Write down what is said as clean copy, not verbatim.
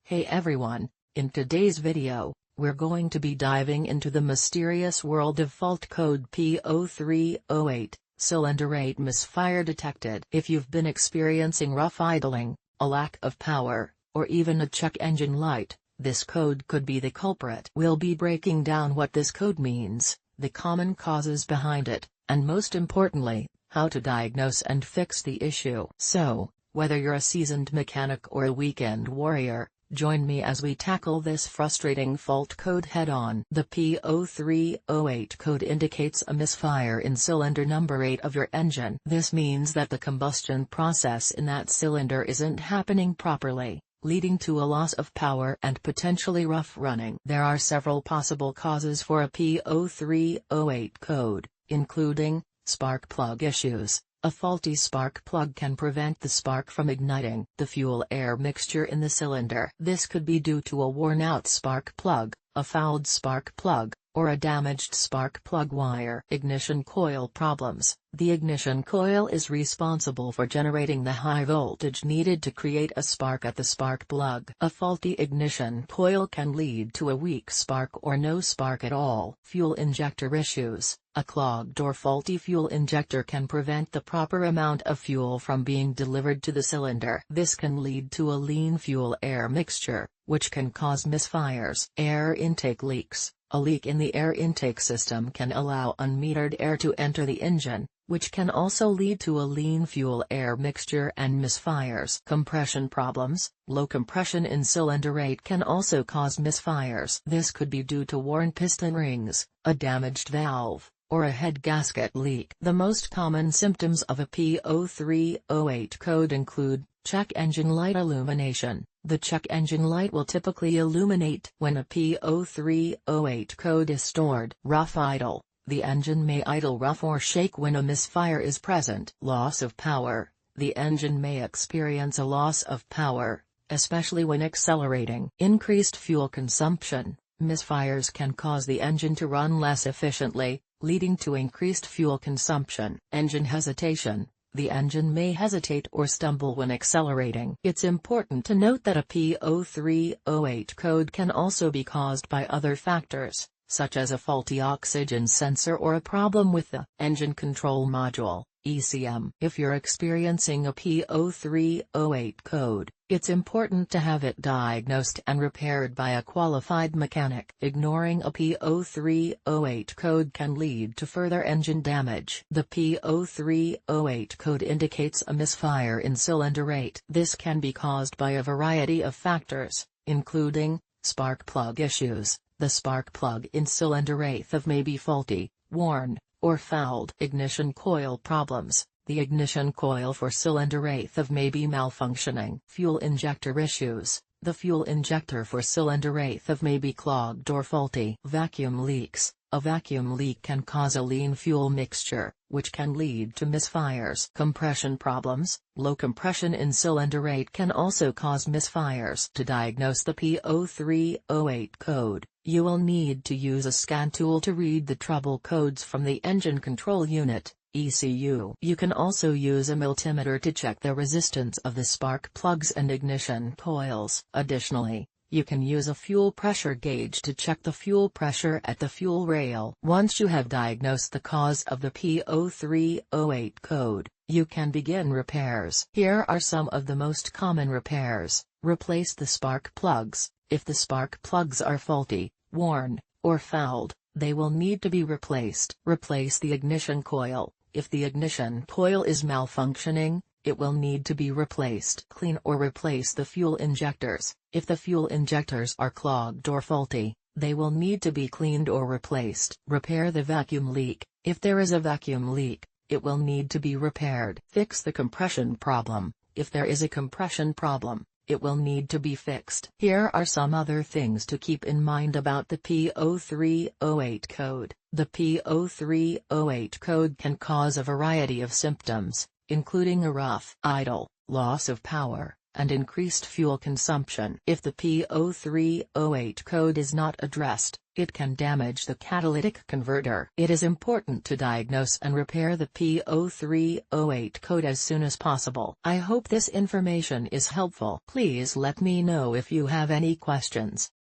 Hey everyone, in today's video, we're going to be diving into the mysterious world of fault code P0308, cylinder 8 misfire detected. If you've been experiencing rough idling, a lack of power, or even a check engine light, this code could be the culprit. We'll be breaking down what this code means, the common causes behind it, and most importantly, how to diagnose and fix the issue. So, whether you're a seasoned mechanic or a weekend warrior, join me as we tackle this frustrating fault code head-on. The P0308 code indicates a misfire in cylinder number 8 of your engine. This means that the combustion process in that cylinder isn't happening properly, leading to a loss of power and potentially rough running. There are several possible causes for a P0308 code, including spark plug issues. A faulty spark plug can prevent the spark from igniting. The fuel-air mixture in the cylinder. This could be due to a worn-out spark plug, a fouled spark plug, or a damaged spark plug wire. Ignition coil problems. The ignition coil is responsible for generating the high voltage needed to create a spark at the spark plug. A faulty ignition coil can lead to a weak spark or no spark at all. Fuel injector issues. A clogged or faulty fuel injector can prevent the proper amount of fuel from being delivered to the cylinder. This can lead to a lean fuel-air mixture, which can cause misfires. Air intake leaks. A leak in the air intake system can allow unmetered air to enter the engine, which can also lead to a lean fuel-air mixture and misfires. Compression problems. Low compression in cylinder 8 can also cause misfires. This could be due to worn piston rings, a damaged valve, or a head gasket leak. The most common symptoms of a P0308 code include check engine light illumination. The check engine light will typically illuminate when a P0308 code is stored. Rough idle. The engine may idle rough or shake when a misfire is present. Loss of power. The engine may experience a loss of power, especially when accelerating. Increased fuel consumption. Misfires can cause the engine to run less efficiently, leading to increased fuel consumption. Engine hesitation. The engine may hesitate or stumble when accelerating. It's important to note that a P0308 code can also be caused by other factors, such as a faulty oxygen sensor or a problem with the engine control module, ECM. If you're experiencing a P0308 code, it's important to have it diagnosed and repaired by a qualified mechanic. Ignoring a P0308 code can lead to further engine damage. The P0308 code indicates a misfire in cylinder 8. This can be caused by a variety of factors, including spark plug issues. The spark plug in cylinder 8 may be faulty, worn, or fouled. Ignition coil problems. The ignition coil for cylinder 8 may be malfunctioning. Fuel injector issues. The fuel injector for cylinder 8 may be clogged or faulty. Vacuum leaks. A vacuum leak can cause a lean fuel mixture, which can lead to misfires. Compression problems. Low compression in cylinder 8 can also cause misfires. To diagnose the P0308 code, you will need to use a scan tool to read the trouble codes from the engine control unit, ECU. You can also use a multimeter to check the resistance of the spark plugs and ignition coils. Additionally, you can use a fuel pressure gauge to check the fuel pressure at the fuel rail. Once you have diagnosed the cause of the P0308 code, you can begin repairs. Here are some of the most common repairs. Replace the spark plugs. If the spark plugs are faulty, worn, or fouled, they will need to be replaced. Replace the ignition coil. If the ignition coil is malfunctioning, it will need to be replaced. Clean or replace the fuel injectors. If the fuel injectors are clogged or faulty, they will need to be cleaned or replaced. Repair the vacuum leak. If there is a vacuum leak, it will need to be repaired. Fix the compression problem. If there is a compression problem, it will need to be fixed. Here are some other things to keep in mind about the P0308 code. The P0308 code can cause a variety of symptoms, including a rough idle, loss of power, and increased fuel consumption. If the P0308 code is not addressed, It can damage the catalytic converter. It is important to diagnose and repair the P0308 code as soon as possible. I hope this information is helpful. Please let me know if you have any questions.